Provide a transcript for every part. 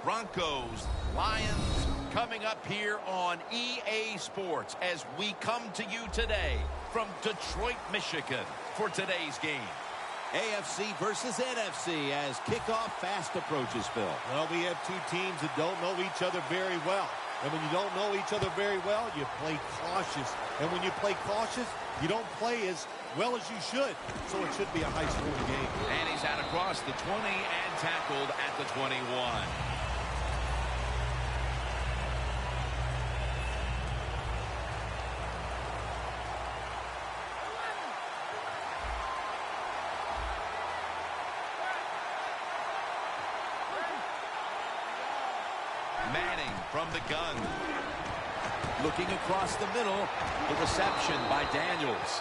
Broncos, Lions, coming up here on EA Sports as we come to you today from Detroit, Michigan for today's game. AFC versus NFC as kickoff fast approaches, Phil. Well, we have two teams that don't know each other very well. And when you don't know each other very well, you play cautious. And when you play cautious, you don't play as well as you should. So it should be a high-scoring game. And he's out across the 20 and tackled at the 21. Manning from the gun. Looking across the middle. The reception by Daniels.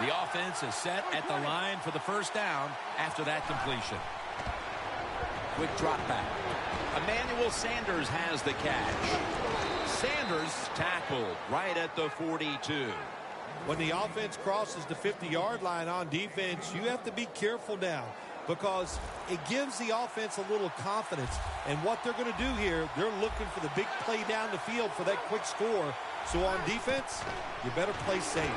The offense is set at the line for the first down after that completion. Quick drop back. Emmanuel Sanders has the catch. Sanders tackled right at the 42. When the offense crosses the 50-yard line on defense, you have to be careful now because it gives the offense a little confidence. And what they're going to do here, they're looking for the big play down the field for that quick score. So on defense, you better play safe.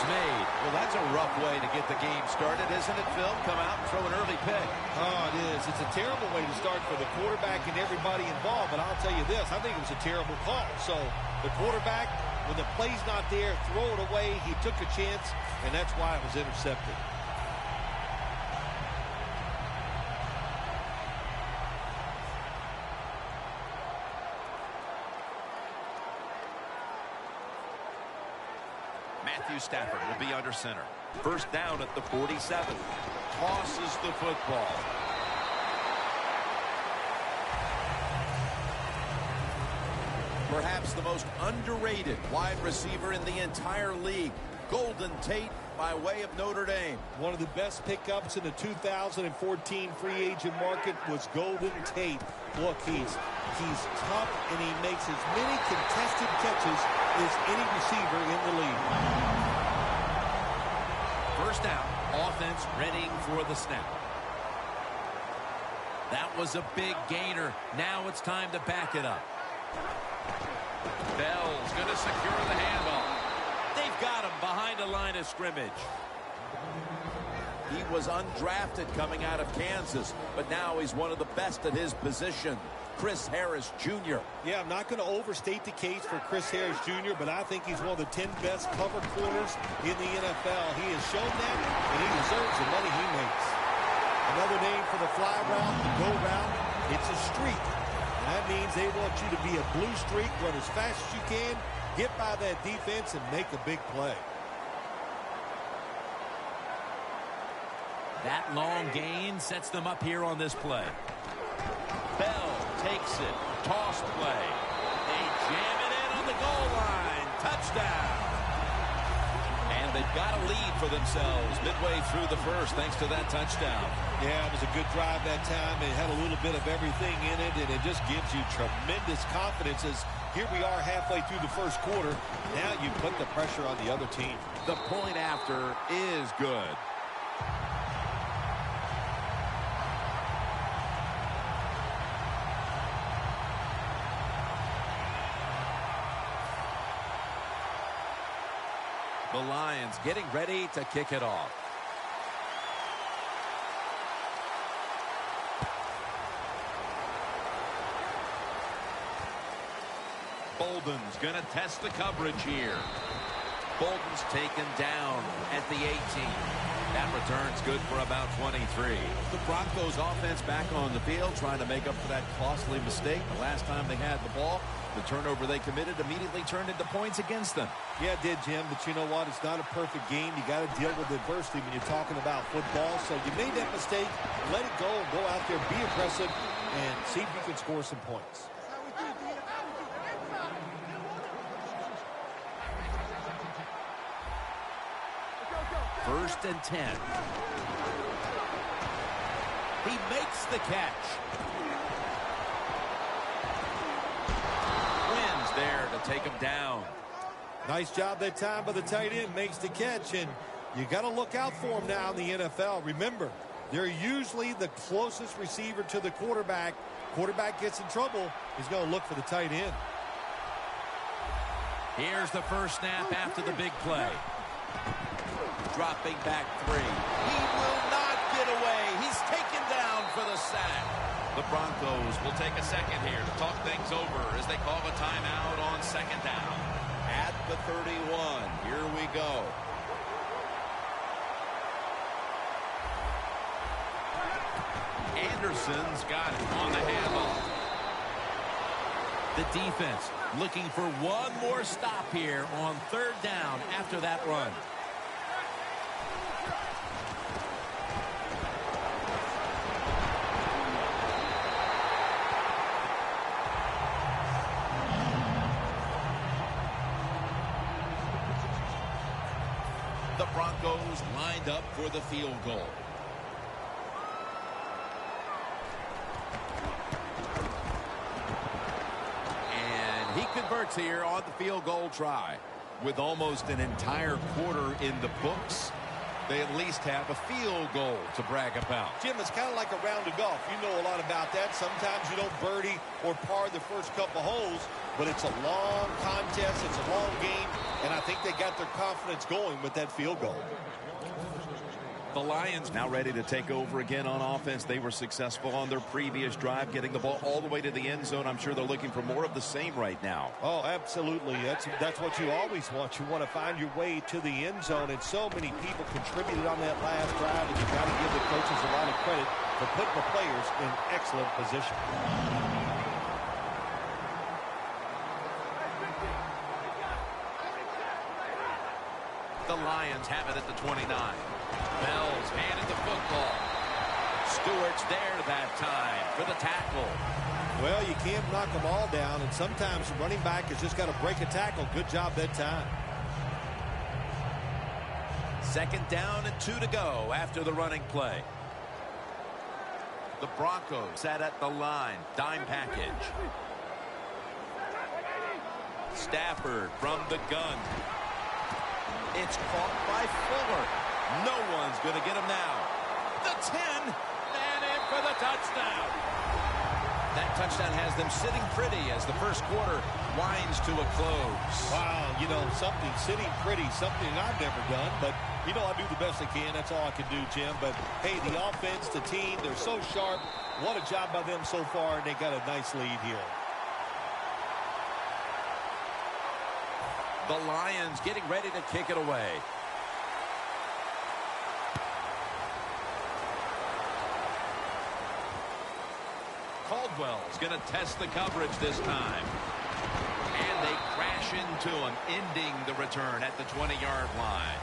Made. Well, that's a rough way to get the game started, isn't it, Phil? Come out and throw an early pick. Oh, it is. It's a terrible way to start for the quarterback and everybody involved, but I'll tell you this, I think it was a terrible call. So the quarterback, when the play's not there, throw it away. He took a chance, and that's why it was intercepted. Matthew Stafford will be under center. First down at the 47. Tosses the football. Perhaps the most underrated wide receiver in the entire league. Golden Tate by way of Notre Dame. One of the best pickups in the 2014 free agent market was Golden Tate. Look, he's tough, and he makes as many contested catches as any receiver in the league. First down, offense readying for the snap. That was a big gainer. Now it's time to back it up. Bell's going to secure the handoff. They've got him behind a line of scrimmage. He was undrafted coming out of Kansas, but now he's one of the best at his position. Chris Harris Jr. Yeah, I'm not going to overstate the case for Chris Harris Jr., but I think he's one of the 10 best cover corners in the NFL. He has shown that, and he deserves the money he makes. Another name for the fly route, the go route, it's a streak. And that means they want you to be a blue streak, run as fast as you can, get by that defense, and make a big play. That long gain sets them up here on this play. Bell takes it. Toss play. They jam it in on the goal line. Touchdown. And they've got a lead for themselves midway through the first thanks to that touchdown. Yeah, it was a good drive that time. It had a little bit of everything in it, and it just gives you tremendous confidence as here we are halfway through the first quarter. Now you put the pressure on the other team. The point after is good. The Lions getting ready to kick it off. Bolden's going to test the coverage here. Bolden's taken down at the 18. That return's good for about 23. The Broncos offense back on the field trying to make up for that costly mistake. The last time they had the ball, the turnover they committed immediately turned into points against them. Yeah, it did, Jim, but you know what? It's not a perfect game. You got to deal with adversity when you're talking about football. So you made that mistake, let it go, and go out there, be aggressive, and see if you can score some points. First and 10. He makes the catch. Wins there to take him down. Nice job that time by the tight end. Makes the catch, and you got to look out for him now in the NFL. Remember, they're usually the closest receiver to the quarterback. Quarterback gets in trouble, he's going to look for the tight end. Here's the first snap after the big play. Dropping back 3. He will not get away. He's taken down for the sack. The Broncos will take a second here to talk things over as they call a timeout on second down. At the 31, here we go. Anderson's got it on the handoff. The defense looking for one more stop here on third down after that run. The Broncos lined up for the field goal. He converts here on the field goal try. With almost an entire quarter in the books, they at least have a field goal to brag about. Jim, it's kind of like a round of golf. You know a lot about that. Sometimes you don't birdie or par the first couple holes, but it's a long contest. It's a long game, and I think they got their confidence going with that field goal. The Lions now ready to take over again on offense. They were successful on their previous drive, getting the ball all the way to the end zone. I'm sure they're looking for more of the same right now. Oh, absolutely. That's what you always want. You want to find your way to the end zone, and so many people contributed on that last drive, and you got to give the coaches a lot of credit for putting the players in excellent position. The Lions have it at the 29. Bell's handed the football. Stewart's there that time for the tackle. Well, you can't knock them all down, and sometimes the running back has just got to break a tackle. Good job that time. Second down and 2 to go after the running play. The Broncos Set at the line. Dime package. Stafford from the gun. It's caught by Fuller. No one's going to get him now. The 10, and in for the touchdown. That touchdown has them sitting pretty as the first quarter winds to a close. Wow, you know, something sitting pretty, something I've never done, but, you know, I do the best I can. That's all I can do, Jim. But, hey, the offense, the team, they're so sharp. What a job by them so far, and they got a nice lead here. The Lions getting ready to kick it away. Caldwell's going to test the coverage this time. And they crash into him, ending the return at the 20-yard line.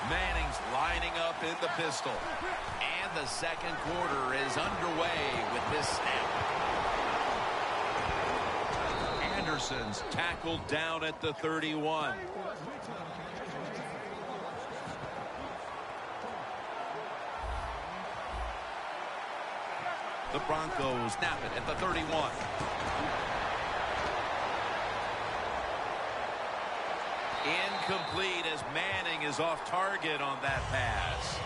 Manning's lining up in the pistol. And the second quarter is underway with this snap. Anderson's tackled down at the 31. The Broncos snap it at the 31. Incomplete as Manning is off target on that pass.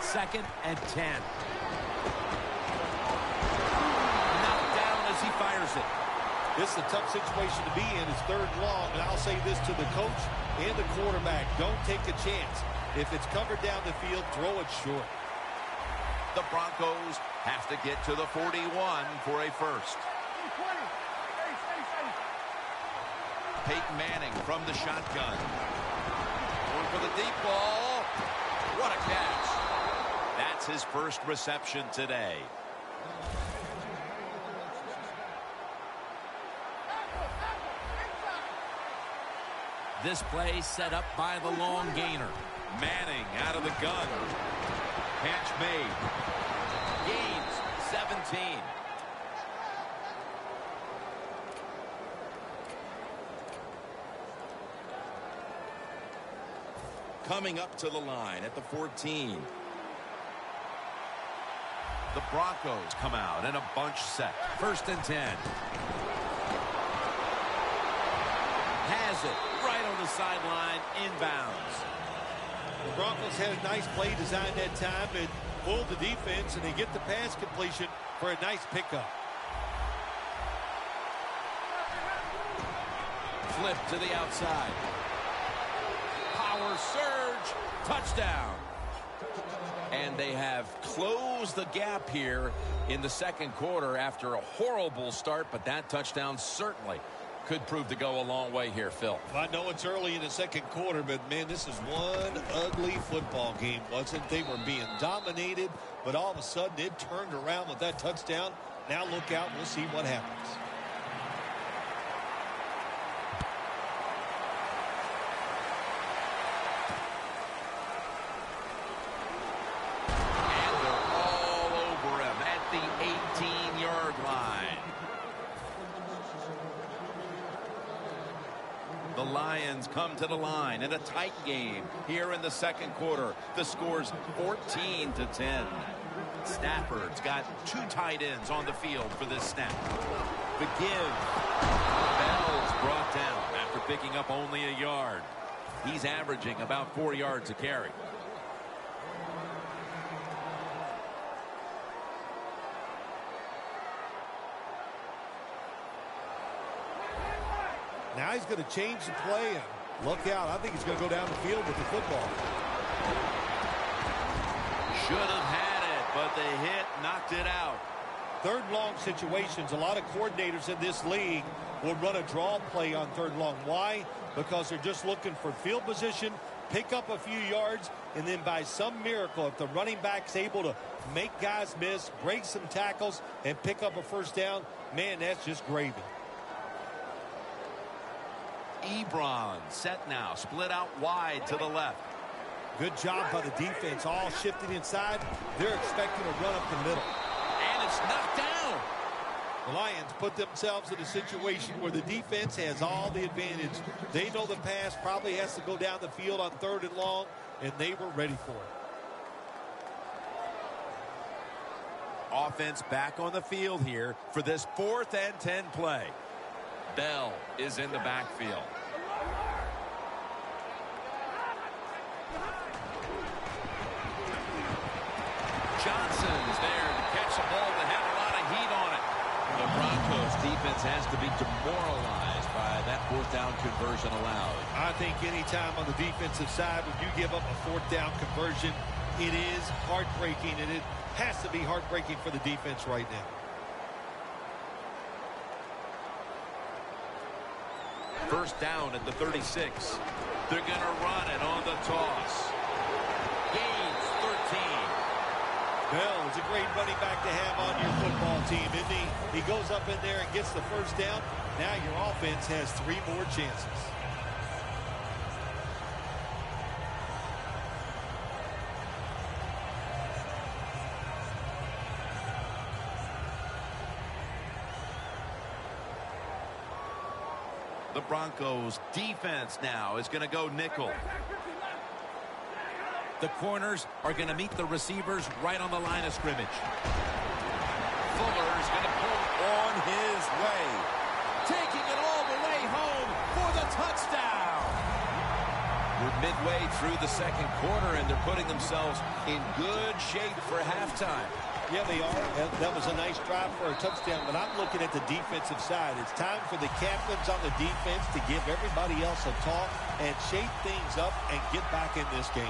Second and 10. Knocked down as he fires it. This is a tough situation to be in. It's third and long, and I'll say this to the coach and the quarterback. Don't take a chance. If it's covered down the field, throw it short. The Broncos have to get to the 41 for a first. Peyton Manning from the shotgun. Going for the deep ball. What a catch. That's his first reception today. This play set up by the long gainer. Manning out of the gun. Catch made. Gains 17. Coming up to the line at the 14. The Broncos come out in a bunch set. 1st and 10. Has it right on the sideline, inbounds. The Broncos had a nice play design that time and pulled the defense, and they get the pass completion for a nice pickup. Flip to the outside. Power surge. Touchdown. And they have closed the gap here in the second quarter after a horrible start, but that touchdown certainly could prove to go a long way here, Phil. I know it's early in the second quarter, but, man, this is one ugly football game, wasn't it? They were being dominated, but all of a sudden it turned around with that touchdown. Now look out. We'll see what happens. And they're all over him at the 18-yard line. The Lions come to the line in a tight game here in the second quarter. The score's 14-10. Stafford's got 2 tight ends on the field for this snap. The give. Bell's brought down after picking up only a yard. He's averaging about 4 yards a carry. Now he's going to change the play, and look out. I think he's going to go down the field with the football. Should have had it, but the hit knocked it out. 3rd and long situations, a lot of coordinators in this league will run a draw play on 3rd and long. Why? Because they're just looking for field position, pick up a few yards, and then by some miracle, if the running back's able to make guys miss, break some tackles, and pick up a 1st down, man, that's just gravy. Ebron set now, split out wide to the left. Good job by the defense, all shifting inside. They're expecting a run up the middle. And it's knocked down. The Lions put themselves in a situation where the defense has all the advantage. They know the pass probably has to go down the field on 3rd and long, and they were ready for it. Offense back on the field here for this 4th and 10 play. Bell is in the backfield. Johnson's there to catch the ball that had a lot of heat on it. The Broncos defense has to be demoralized by that 4th down conversion allowed. I think anytime on the defensive side when you give up a 4th down conversion, it is heartbreaking, and it has to be heartbreaking for the defense right now. First down at the 36. They're going to run it on the toss. Gains 13. Bell is a great running back to have on your football team, isn't he? He goes up in there and gets the 1st down. Now your offense has 3 more chances. The Broncos defense now is going to go nickel. The corners are going to meet the receivers right on the line of scrimmage. Fuller's going to pull on his way. Taking it all the way home for the touchdown. We're midway through the second quarter, and they're putting themselves in good shape for halftime. Yeah, they are. That was a nice drive for a touchdown, but I'm looking at the defensive side. It's time for the captains on the defense to give everybody else a talk and shape things up and get back in this game.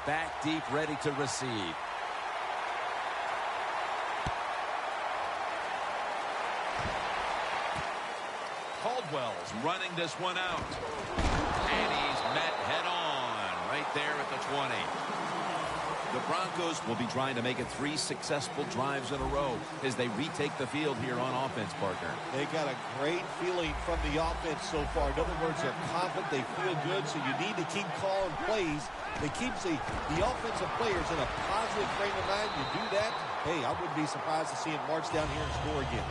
Back deep, ready to receive. Caldwell's running this one out. And he's met head on right there at the 20. The Broncos will be trying to make it 3 successful drives in a row as they retake the field here on offense, partner. They got a great feeling from the offense so far. In other words, they're confident, they feel good, so you need to keep calling plays. They keep the offensive players in a positive frame of mind. You do that, hey, I wouldn't be surprised to see him march down here and score again.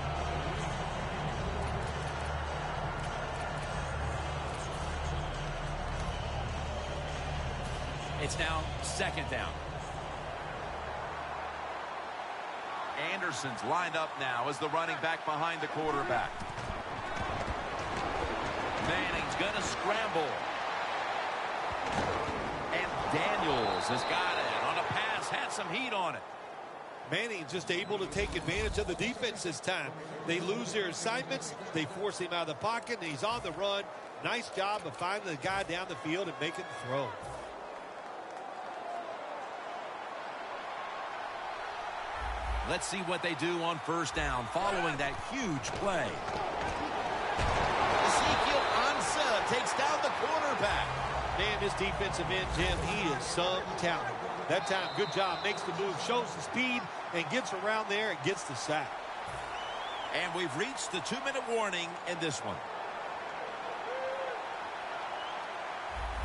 It's now 2nd down. Anderson's lined up now as the running back behind the quarterback. Manning's going to scramble. And Daniels has got it on a pass, had some heat on it. Manning just able to take advantage of the defense this time. They lose their assignments. They force him out of the pocket, and he's on the run. Nice job of finding the guy down the field and making the throw. Let's see what they do on 1st down following that huge play. Ezekiel Ansah takes down the quarterback. Man, this defensive end, Jim, he is some talent. That time, good job, makes the move, shows the speed, and gets around there and gets the sack. And we've reached the 2-minute warning in this one.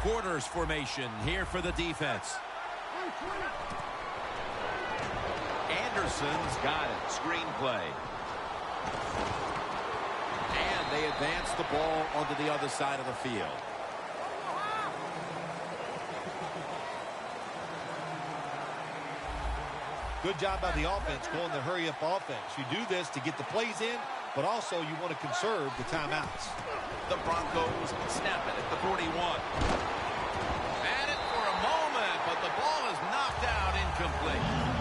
Quarters formation here for the defense. Anderson's got it. Screen play. And they advance the ball onto the other side of the field. Good job by the offense going the hurry-up offense. You do this to get the plays in, but also you want to conserve the timeouts. The Broncos snap it at the 41. At it for a moment, but the ball is knocked out incomplete.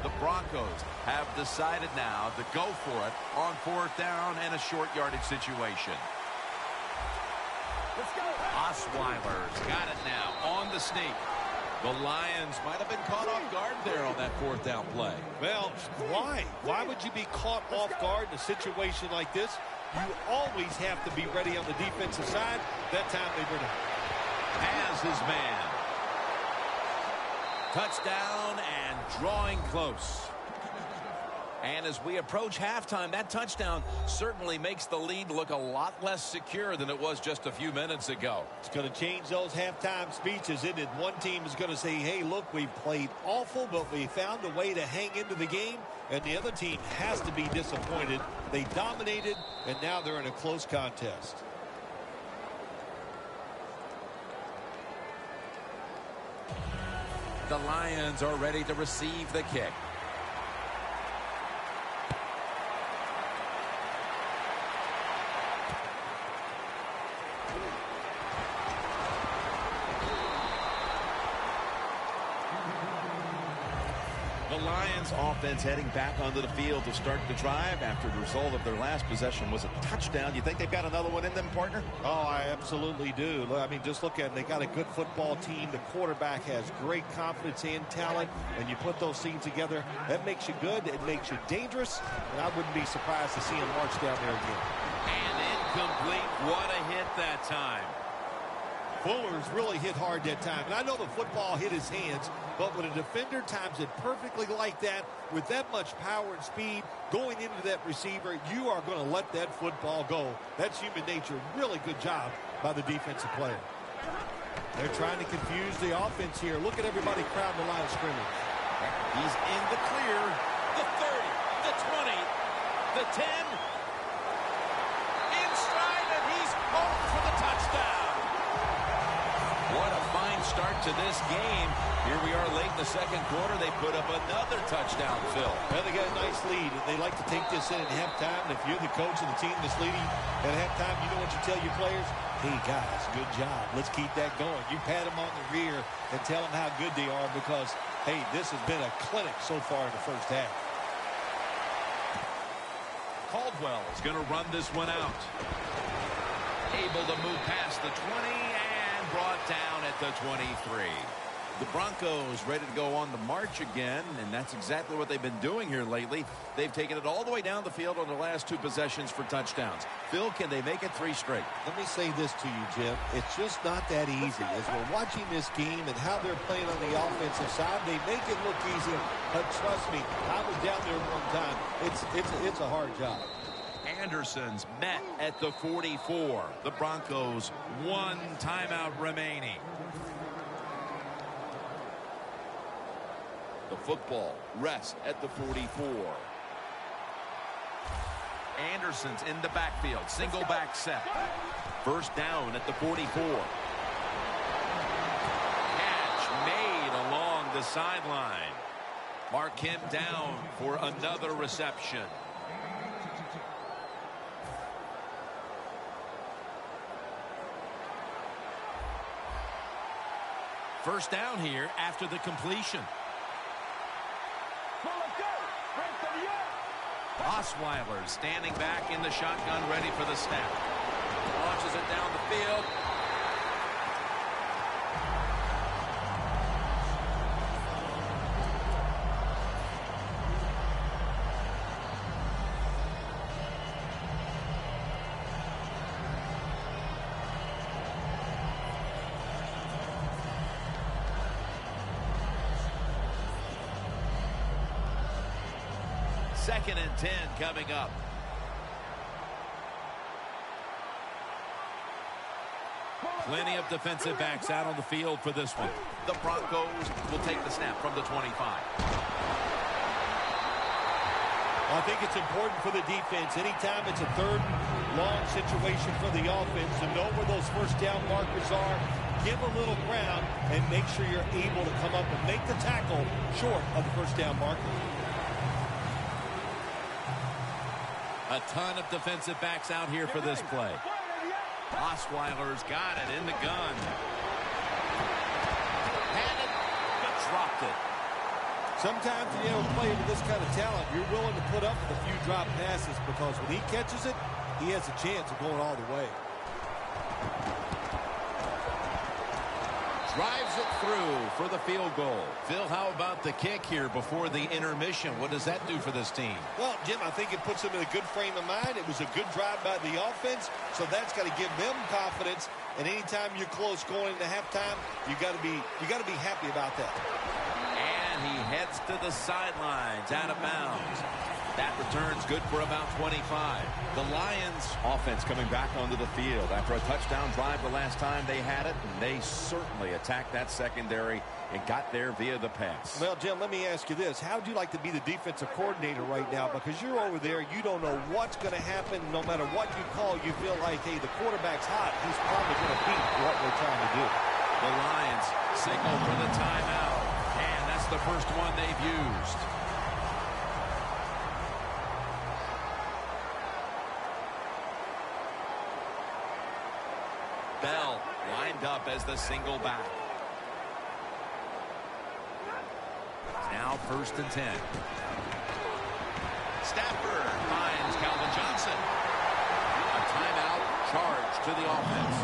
The Broncos have decided now to go for it on 4th down and a short yardage situation. Let's go. Osweiler's got it now on the sneak. The Lions might have been caught off guard there on that 4th down play. Well, why? Why would you be caught off guard in a situation like this? You always have to be ready on the defensive side. That time they were not. Has his man. Touchdown and drawing close. And as we approach halftime, that touchdown certainly makes the lead look a lot less secure than it was just a few minutes ago. It's going to change those halftime speeches, isn't it? One team is going to say, hey, look, we played awful, but we found a way to hang into the game. And the other team has to be disappointed. They dominated, and now they're in a close contest. The Lions are ready to receive the kick. The Lions offense heading back onto the field to start the drive after the result of their last possession was a touchdown. You think they've got another one in them, partner? Oh, I absolutely do. I mean, just look at it. They got a good football team. The quarterback has great confidence and talent, and you put those things together, that makes you good. It makes you dangerous, and I wouldn't be surprised to see him march down there again. And incomplete. What a hit that time. Fuller's really hit hard that time. And I know the football hit his hands, but when a defender times it perfectly like that, with that much power and speed going into that receiver, you are going to let that football go. That's human nature. Really good job by the defensive player. They're trying to confuse the offense here. Look at everybody crowding the line of scrimmage. He's in the clear. The 30, the 20, the 10. In stride, and he's home for the touchdown. What a fine start to this game. Here we are late in the second quarter. They put up another touchdown, Phil. Well, they got a nice lead. They like to take this in at halftime. And if you're the coach of the team that's leading at halftime, you know what you tell your players? Hey, guys, good job. Let's keep that going. You pat them on the rear and tell them how good they are because, hey, this has been a clinic so far in the first half. Boswell is going to run this one out. Able to move past the 20 and brought down at the 23. The Broncos ready to go on the march again, and that's exactly what they've been doing here lately. They've taken it all the way down the field on their last 2 possessions for touchdowns. Phil, can they make it 3 straight? Let me say this to you, Jim. It's just not that easy. As we're watching this game and how they're playing on the offensive side, they make it look easy, but trust me, I was down there one time. It's a hard job. Anderson's met at the 44. The Broncos 1 timeout remaining. The football rests at the 44. Anderson's in the backfield. Single back set. First down at the 44. Catch made along the sideline. Mark him down for another reception. First down here after the completion. Osweiler standing back in the shotgun, ready for the snap. Launches it down the field. Second and 10 coming up. Plenty of defensive backs out on the field for this one. The Broncos will take the snap from the 25. I think it's important for the defense. Anytime it's a third long situation for the offense to know where those first down markers are, give a little ground, and make sure you're able to come up and make the tackle short of the first down marker. A ton of defensive backs out here for this play. Osweiler's got it in the gun. Had it, but dropped it. Sometimes when you have a player with this kind of talent, you're willing to put up with a few drop passes because when he catches it, he has a chance of going all the way. Drives it through for the field goal. Phil, how about the kick here before the intermission? What does that do for this team? Well, Jim, I think it puts them in a good frame of mind. It was a good drive by the offense, so that's got to give them confidence. And anytime you're close going into halftime, you got to be happy about that. And he heads to the sidelines, out of bounds. That return's good for about 25. The Lions offense coming back onto the field after a touchdown drive the last time they had it, and they certainly attacked that secondary and got there via the pass. Well, Jim, let me ask you this. How would you like to be the defensive coordinator right now? Because you're over there, you don't know what's going to happen. No matter what you call, you feel like, hey, the quarterback's hot. He's probably going to beat what we're trying to do. The Lions signal for the timeout, and that's the first one they've used. Bell lined up as the single back. Now first and 10. Stafford finds Calvin Johnson. A timeout charge to the offense.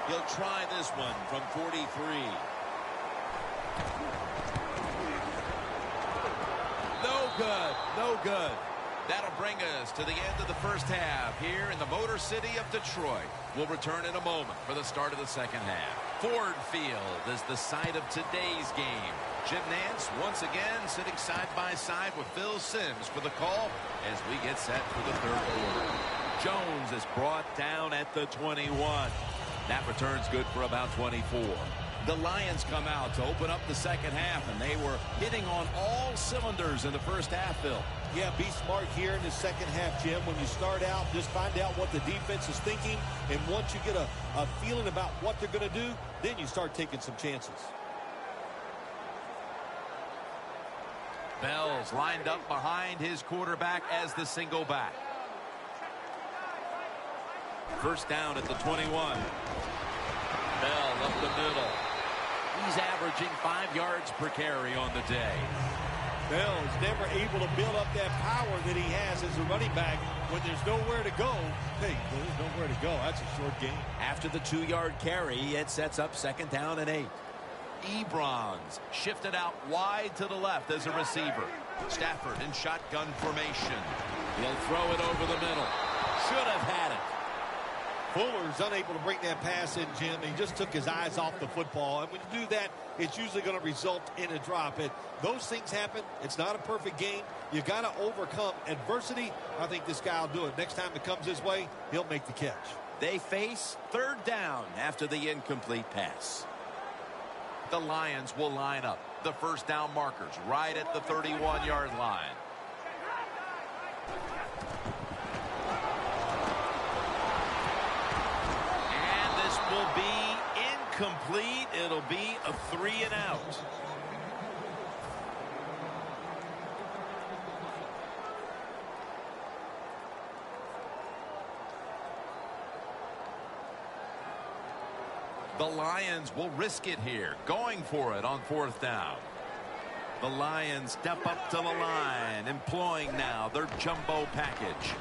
He'll try this one from 43. No good. No good. That'll bring us to the end of the first half here in the Motor City of Detroit. We'll return in a moment for the start of the second half. Ford Field is the site of today's game. Jim Nance once again sitting side by side with Phil Simms for the call as we get set for the third quarter. Jones is brought down at the 21. That return's good for about 24. The Lions come out to open up the second half, and they were hitting on all cylinders in the first half, Phil. Yeah, be smart here in the second half, Jim. When you start out, just find out what the defense is thinking, and once you get a feeling about what they're going to do, then you start taking some chances. Bell's lined up behind his quarterback as the single back. First down at the 21. Bell up the middle. He's averaging 5 yards per carry on the day. Bell is never able to build up that power that he has as a running back when there's nowhere to go. Hey, there's nowhere to go. That's a short game. After the 2-yard carry, it sets up 2nd down and 8. Ebrons shifted out wide to the left as a receiver. Stafford in shotgun formation. He'll throw it over the middle. Should have had it. Fuller's unable to bring that pass in, Jim. He just took his eyes off the football. And when you do that, it's usually going to result in a drop. Those things happen. It's not a perfect game. You got to overcome adversity. I think this guy will do it. Next time it comes his way, he'll make the catch. They face 3rd down after the incomplete pass. The Lions will line up. The 1st down markers right at the 31-yard line. Will be incomplete. It'll be a 3 and out. The Lions will risk it here, going for it on 4th down. The Lions step up to the line, employing now their jumbo package.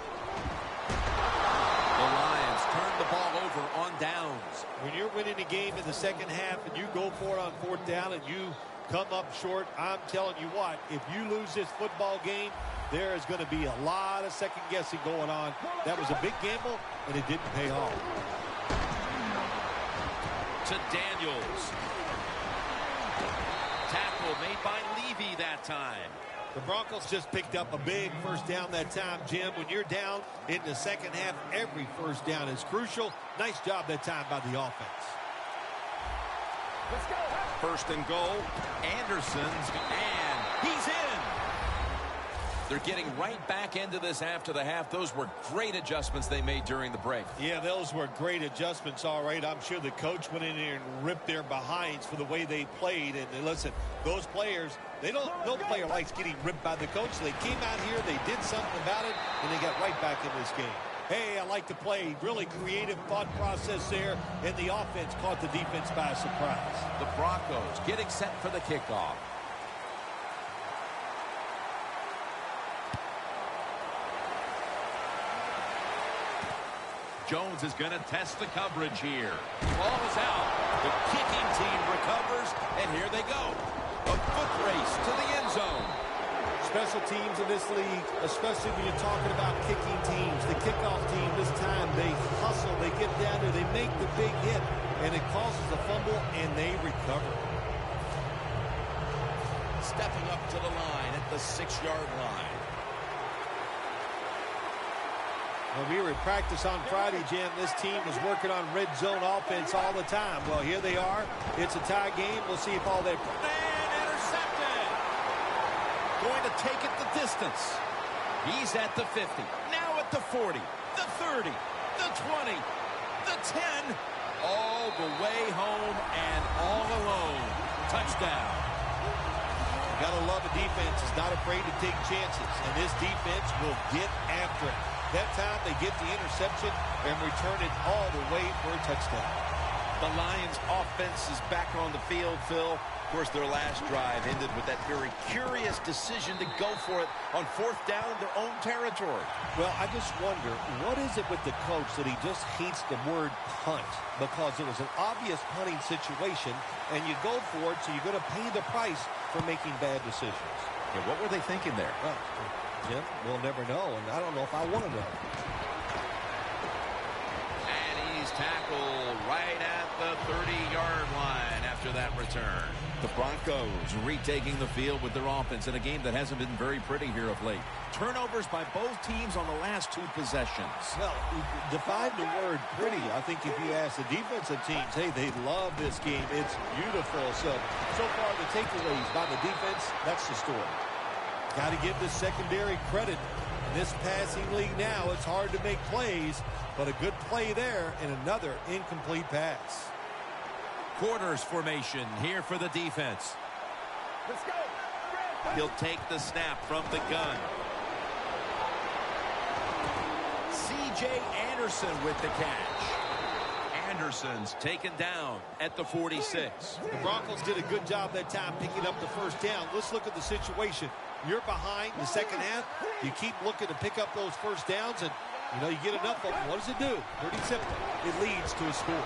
The Lions turn the ball over on downs. When you're winning a game in the second half and you go for it on 4th down and you come up short, I'm telling you what, if you lose this football game, there is going to be a lot of second guessing going on. That was a big gamble, and it didn't pay off. To Daniels. Tackle made by Levy that time. The Broncos just picked up a big 1st down that time, Jim. When you're down in the second half, every 1st down is crucial. Nice job that time by the offense. Let's go. 1st and goal. Anderson's, and he's in. They're getting right back into this after the half. Those were great adjustments they made during the break. Yeah, those were great adjustments, all right. I'm sure the coach went in there and ripped their behinds for the way they played. And listen, those players, no player likes getting ripped by the coach. They came out here, they did something about it, and they got right back in this game. Hey, I like the play. Really creative thought process there, and the offense caught the defense by surprise. The Broncos getting set for the kickoff. Jones is going to test the coverage here. Ball is out. The kicking team recovers, and here they go. A foot race to the end zone. Special teams in this league, especially when you're talking about kicking teams. The kickoff team this time, they hustle, they get down there, they make the big hit, and it causes a fumble, and they recover. Stepping up to the line at the 6-yard line. When we were in practice on Friday, Jim, this team was working on red zone offense all the time. Well, here they are. It's a tie game. We'll see if all that... And intercepted. Going to take it the distance. He's at the 50. Now at the 40. The 30. The 20. The 10. All the way home and all alone. Touchdown. You gotta love a defense is not afraid to take chances. And this defense will get after it. That time they get the interception and return it all the way for a touchdown. The Lions offense is back on the field, Phil. Of course, their last drive ended with that very curious decision to go for it on 4th down in their own territory. Well, I just wonder, what is it with the coach that he just hates the word punt? Because it was an obvious punting situation, and you go for it, so you're going to pay the price for making bad decisions. Yeah, what were they thinking there? Well, Jim, we'll never know, and I don't know if I want to know. And he's tackled right at the 30-yard line after that return. The Broncos retaking the field with their offense in a game that hasn't been very pretty here of late. Turnovers by both teams on the last 2 possessions. Well, define the word pretty. I think if you ask the defensive teams, hey, they love this game. It's beautiful. So far the takeaways by the defense, that's the story. Got to give the secondary credit. In this passing league now, it's hard to make plays, but a good play there and another incomplete pass. Quarters formation here for the defense. Let's go. He'll take the snap from the gun. C.J. Anderson with the catch. Anderson's taken down at the 46. The Broncos did a good job that time picking up the first down. Let's look at the situation. You're behind the second half. You keep looking to pick up those first downs, and you get enough of them. What does it do? Pretty simple. It leads to a score.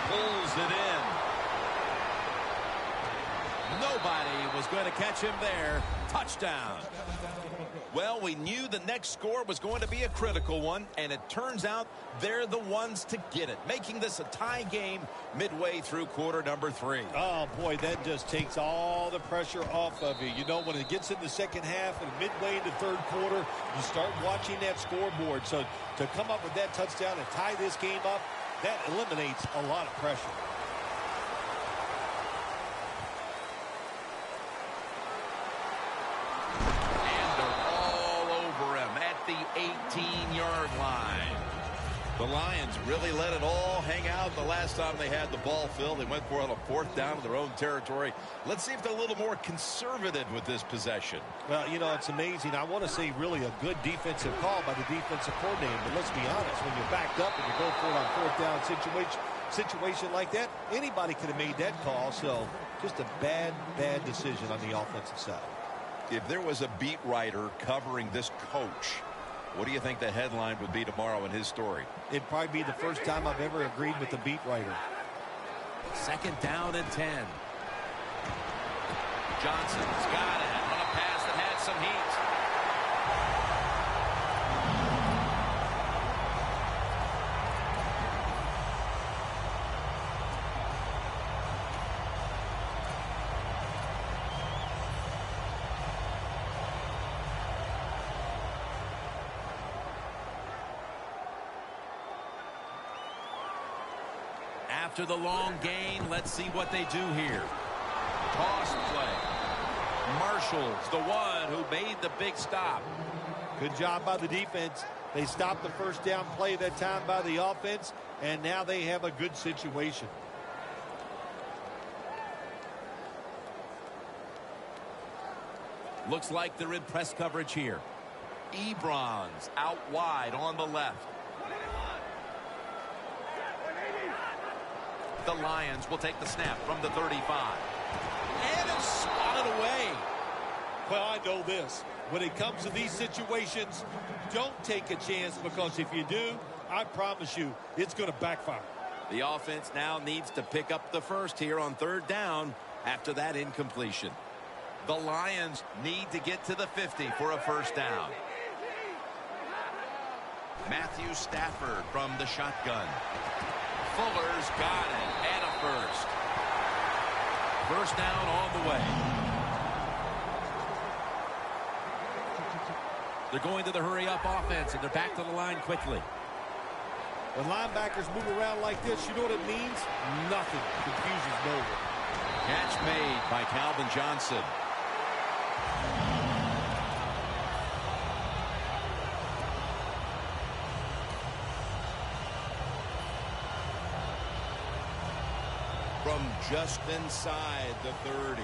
Pulls it in. Nobody was going to catch him there. Touchdown. Well, we knew the next score was going to be a critical one, and it turns out they're the ones to get it, making this a tie game midway through quarter number 3. Oh, boy, that just takes all the pressure off of you. When it gets in the second half and midway in the third quarter, you start watching that scoreboard. So to come up with that touchdown and tie this game up, that eliminates a lot of pressure. The 18-yard line. The Lions really let it all hang out the last time they had the ball, Phil. They went for it on a fourth down in their own territory. Let's see if they're a little more conservative with this possession. Well, it's amazing. I want to say really a good defensive call by the defensive coordinator. But let's be honest, when you're backed up and you go for it on fourth down situation like that, anybody could have made that call. So just a bad decision on the offensive side. If there was a beat writer covering this coach, what do you think the headline would be tomorrow in his story? It'd probably be the first time I've ever agreed with the beat writer. Second down and 10. Johnson's got it on a pass that had some heat. After the long gain, let's see what they do here. Toss play. Marshall's the one who made the big stop. Good job by the defense. They stopped the first down play that time by the offense, and now they have a good situation. Looks like they're in press coverage here. Ebron's out wide on the left. The Lions will take the snap from the 35. And it's swatted away. Well, I know this. When it comes to these situations, don't take a chance, because if you do, I promise you, it's going to backfire. The offense now needs to pick up the first here on third down after that incompletion. The Lions need to get to the 50 for a first down. Matthew Stafford from the shotgun. Fuller's got it, and a first. First down on the way. They're going to the hurry-up offense, and they're back to the line quickly. When linebackers move around like this, you know what it means? Nothing. Confusion's no one. Catch made by Calvin Johnson. From just inside the 30.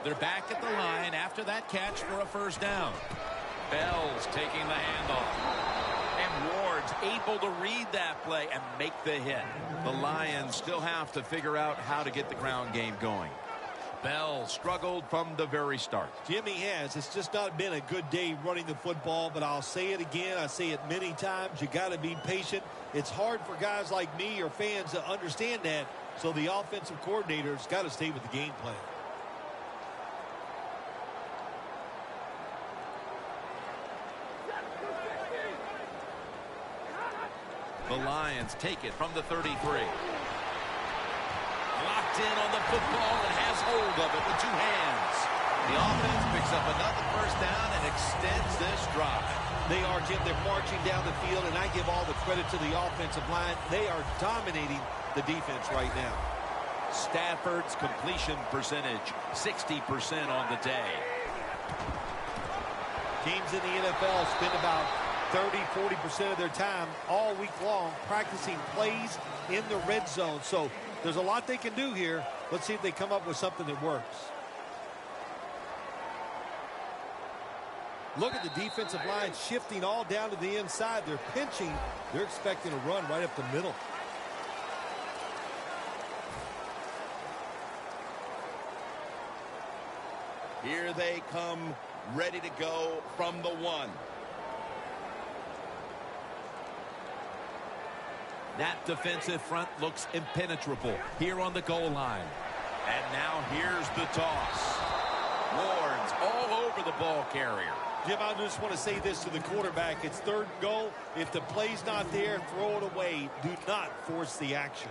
They're back at the line after that catch for a first down. Bell's taking the handoff. And Ward's able to read that play and make the hit. The Lions still have to figure out how to get the ground game going. Bell struggled from the very start. Jimmy has. It's just not been a good day running the football, but I'll say it again. I say it many times. You got to be patient. It's hard for guys like me or fans to understand that, so the offensive coordinator's got to stay with the game plan. The Lions take it from the 33. Locked in on the football and has hold of it with two hands. The offense picks up another first down and extends this drive. They are, Jim. They're marching down the field, and I give all the credit to the offensive line. They are dominating the defense right now. Stafford's completion percentage, 60% on the day. Teams in the NFL spend about 30-40% of their time all week long practicing plays in the red zone. So there's a lot they can do here. Let's see if they come up with something that works. Look at the defensive line shifting all down to the inside. They're pinching. They're expecting a run right up the middle. Here they come, ready to go from the 1. That defensive front looks impenetrable here on the goal line. And now here's the toss. Ward's all over the ball carrier. Jim, I just want to say this to the quarterback. It's 3rd and goal. If the play's not there, throw it away. Do not force the action.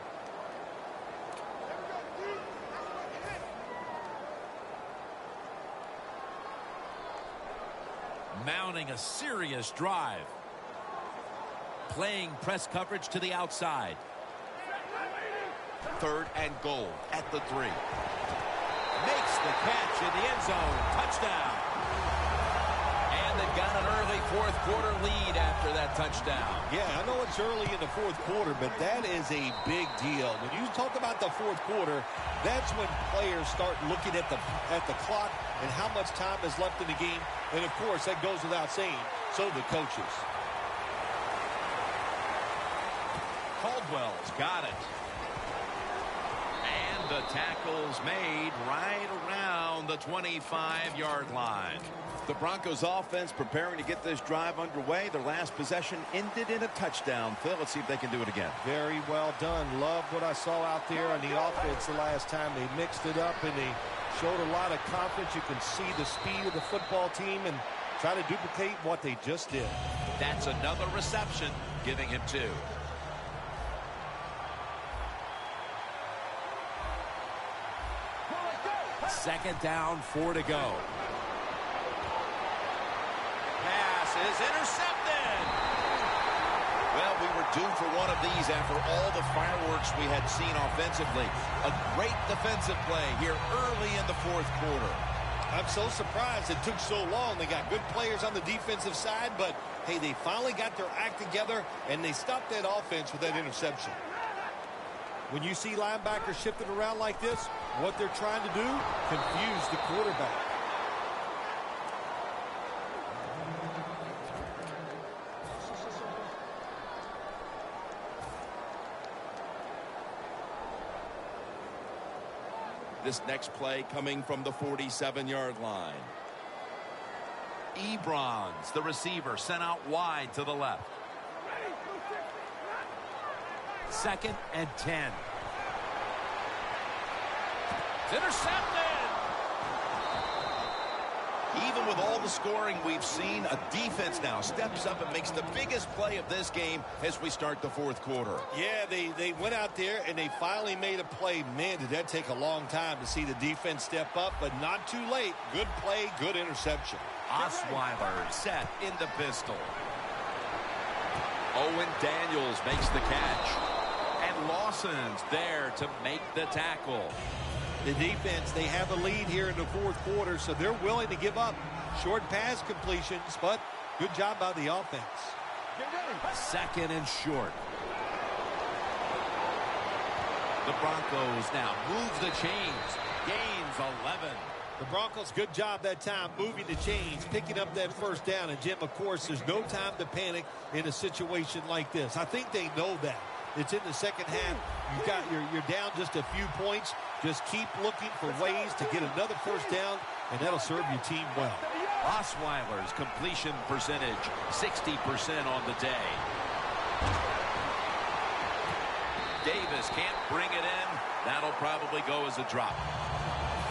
Mounting a serious drive. Playing press coverage to the outside. 3rd and goal at the 3. Makes the catch in the end zone. Touchdown. And they've got an early 4th quarter lead after that touchdown. Yeah, I know it's early in the 4th quarter, but that is a big deal. When you talk about the 4th quarter, that's when players start looking at the clock and how much time is left in the game. And, of course, that goes without saying. So the coaches. Caldwell's got it. And the tackle's made right around the 25-yard line. The Broncos offense preparing to get this drive underway. Their last possession ended in a touchdown. Phil, let's see if they can do it again. Very well done. Love what I saw out there on the offense the last time. They mixed it up and they showed a lot of confidence. You can see the speed of the football team and try to duplicate what they just did. That's another reception, giving him 2. Second down, 4 to go. Pass is intercepted. Well, we were due for one of these after all the fireworks we had seen offensively. A great defensive play here early in the 4th quarter. I'm so surprised it took so long. They got good players on the defensive side, but, hey, they finally got their act together, and they stopped that offense with that interception. When you see linebackers shifting around like this, what they're trying to do, confuse the quarterback. This next play coming from the 47-yard line. Ebrons, the receiver, sent out wide to the left. 2nd and 10. It's intercepted. Even with all the scoring we've seen, a defense now steps up and makes the biggest play of this game as we start the 4th quarter. Yeah, they went out there and they finally made a play. Man, did that take a long time to see the defense step up, but not too late. Good play, good interception. Osweiler set in the pistol. Owen Daniels makes the catch. And Lawson's there to make the tackle. The defense, they have a lead here in the 4th quarter, so they're willing to give up short pass completions, but good job by the offense. 2nd and short. The Broncos now move the chains. Gains 11. The Broncos, good job that time moving the chains, picking up that 1st down. And, Jim, of course, there's no time to panic in a situation like this. I think they know that. It's in the 2nd half. You're down just a few points. Just keep looking for ways to get another 1st down, and that'll serve your team well. Osweiler's completion percentage, 60% on the day. Davis can't bring it in. That'll probably go as a drop.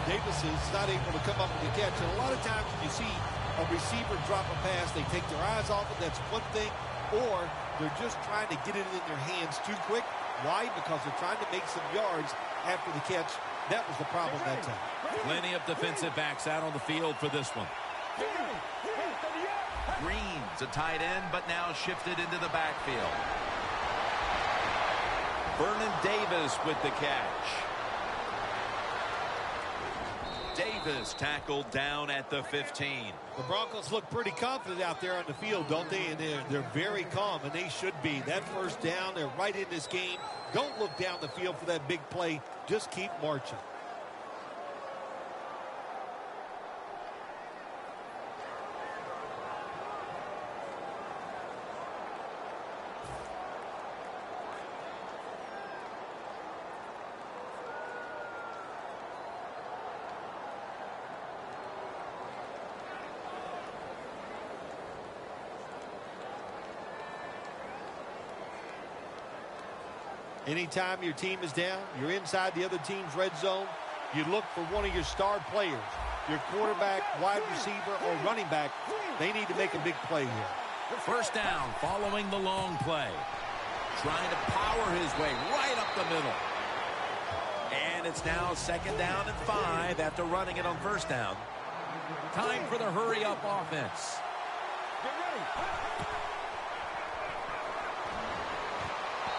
Davis is not able to come up with the catch. And a lot of times when you see a receiver drop a pass, they take their eyes off it. That's one thing. Or they're just trying to get it in their hands too quick. Why? Because they're trying to make some yards after the catch. That was the problem that time. Plenty of defensive backs out on the field for this one. Green's a tight end, but now shifted into the backfield. Vernon Davis with the catch. Davis tackled down at the 15. The Broncos look pretty confident out there on the field, don't they? And they're very calm, and they should be. That 1st down, they're right in this game. Don't look down the field for that big play. Just keep marching. Anytime your team is down, you're inside the other team's red zone, you look for one of your star players, your quarterback, wide receiver, or running back. They need to make a big play here. First down following the long play. Trying to power his way right up the middle. And it's now second down and 5 after running it on first down. Time for the hurry-up offense.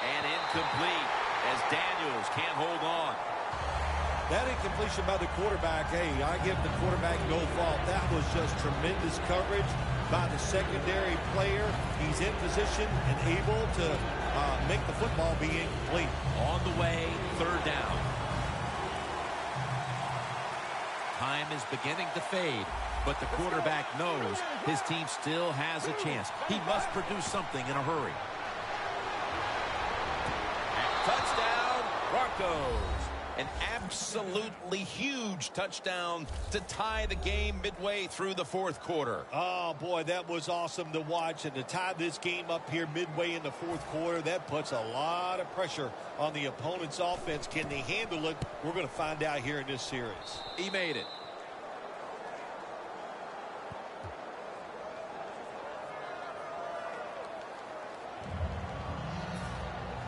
And incomplete as Daniels can't hold on. That incompletion by the quarterback, hey, I give the quarterback no fault. That was just tremendous coverage by the secondary player. He's in position and able to make the football be incomplete. On the way, third down. Time is beginning to fade, but the quarterback knows his team still has a chance. He must produce something in a hurry. Touchdown, Broncos. An absolutely huge touchdown to tie the game midway through the fourth quarter. Oh, boy, that was awesome to watch. And to tie this game up here midway in the fourth quarter, that puts a lot of pressure on the opponent's offense. Can they handle it? We're going to find out here in this series. He made it.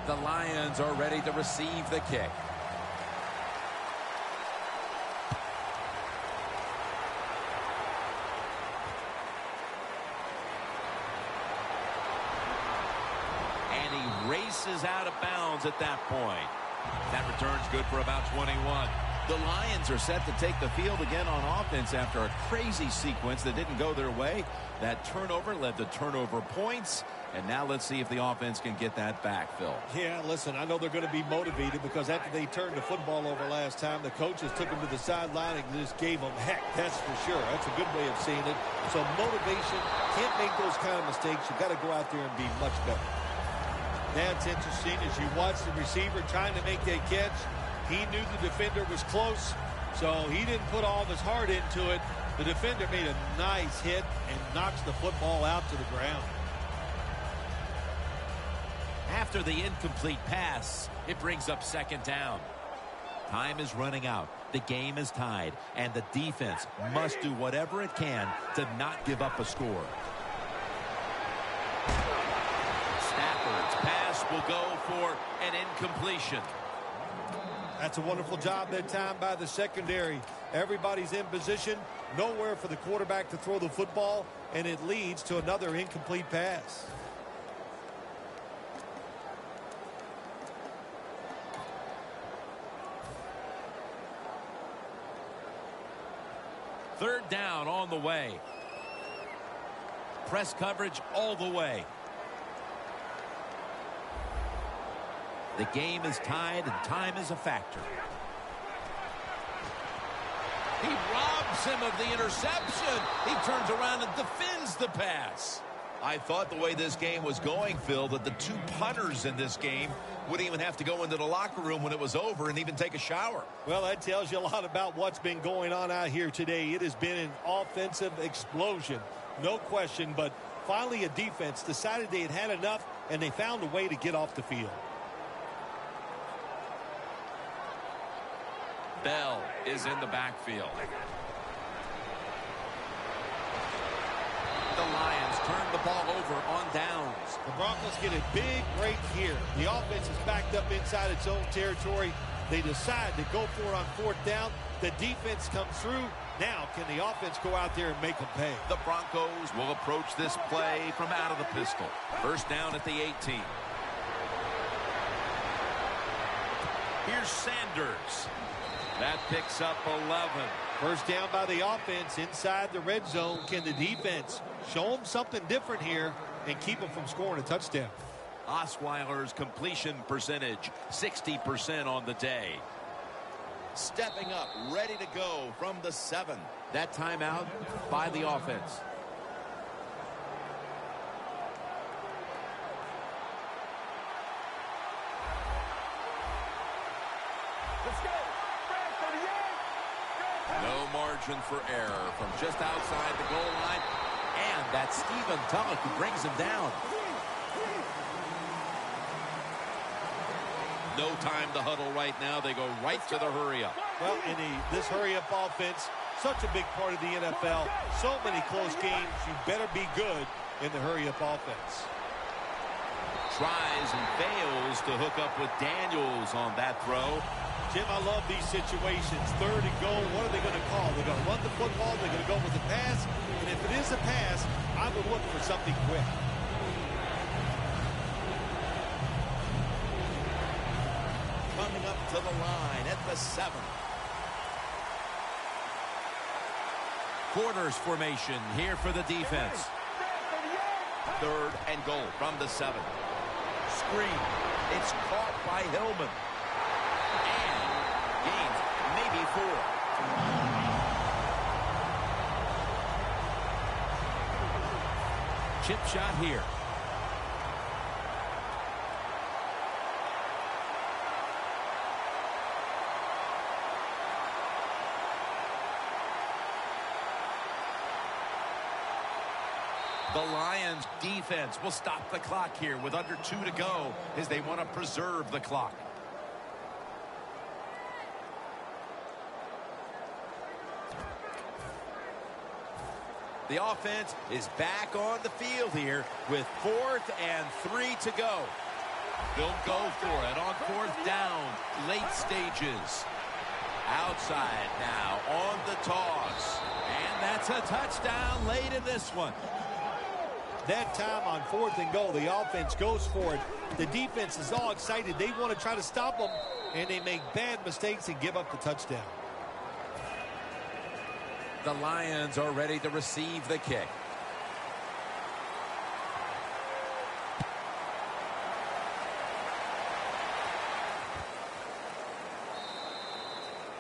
The Lions are ready to receive the kick. And he races out of bounds at that point. That return's good for about 21. The Lions are set to take the field again on offense after a crazy sequence that didn't go their way. That turnover led to turnover points. And now let's see if the offense can get that back, Phil. Yeah, listen, I know they're going to be motivated because after they turned the football over last time, the coaches took them to the sideline and just gave them heck, that's for sure. That's a good way of seeing it. So motivation, can't make those kind of mistakes. You've got to go out there and be much better. That's interesting as you watch the receiver trying to make that catch. He knew the defender was close, so he didn't put all of his heart into it. The defender made a nice hit and knocks the football out to the ground. After the incomplete pass, it brings up second down. Time is running out. The game is tied, and the defense must do whatever it can to not give up a score. Stafford's pass will go for an incompletion. That's a wonderful job that time by the secondary. Everybody's in position, nowhere for the quarterback to throw the football, and it leads to another incomplete pass. Third down on the way. Press coverage all the way. The game is tied and time is a factor. He robs him of the interception. He turns around and defends the pass. I thought the way this game was going, Phil, that the two punters in this game wouldn't even have to go into the locker room when it was over and even take a shower. Well, that tells you a lot about what's been going on out here today. It has been an offensive explosion, no question, but finally a defense decided they had had enough and they found a way to get off the field. Bell is in the backfield. The Lions turn the ball over on downs. The Broncos get a big break here. The offense is backed up inside its own territory. They decide to go for it on fourth down. The defense comes through. Now, can the offense go out there and make them pay? The Broncos will approach this play from out of the pistol. First down at the 18. Here's Sanders. That picks up 11. First down by the offense inside the red zone. Can the defense show them something different here and keep them from scoring a touchdown? Osweiler's completion percentage, 60% on the day. Stepping up, ready to go from the 7. That timeout by the offense. No margin for error from just outside the goal line. And that's Stephen Tulloch who brings him down. No time to huddle right now. They go right to the hurry-up. Well, in this hurry-up offense, such a big part of the NFL. So many close games. You better be good in the hurry-up offense. Tries and fails to hook up with Daniels on that throw. Jim, I love these situations. Third and goal, what are they going to call? They're going to run the football, they're going to go with the pass, and if it is a pass, I would look for something quick. Coming up to the line at the 7. Quarters formation here for the defense. Third and goal from the 7. Screen. It's caught by Hillman. And gains maybe 4. Chip shot here. The Lions defense will stop the clock here with under 2 to go as they want to preserve the clock. The offense is back on the field here with 4th and 3 to go. They'll go for it on 4th down, late stages. Outside now on the toss. And that's a touchdown late in this one. That time on 4th and goal, the offense goes for it. The defense is all excited. They want to try to stop them, and they make bad mistakes and give up the touchdown. The Lions are ready to receive the kick.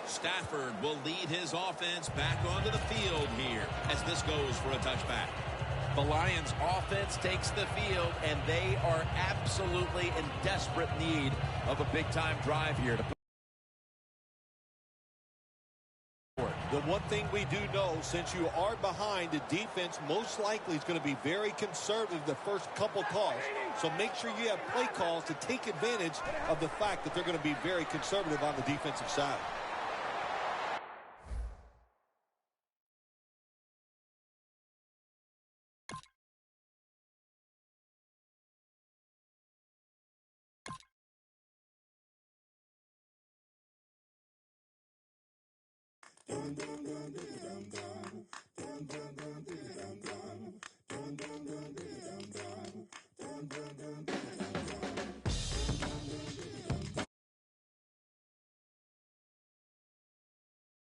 Stafford will lead his offense back onto the field here as this goes for a touchback. The Lions offense takes the field, and they are absolutely in desperate need of a big-time drive here. The one thing we do know, since you are behind, the defense most likely is going to be very conservative the first couple calls. So make sure you have play calls to take advantage of the fact that they're going to be very conservative on the defensive side.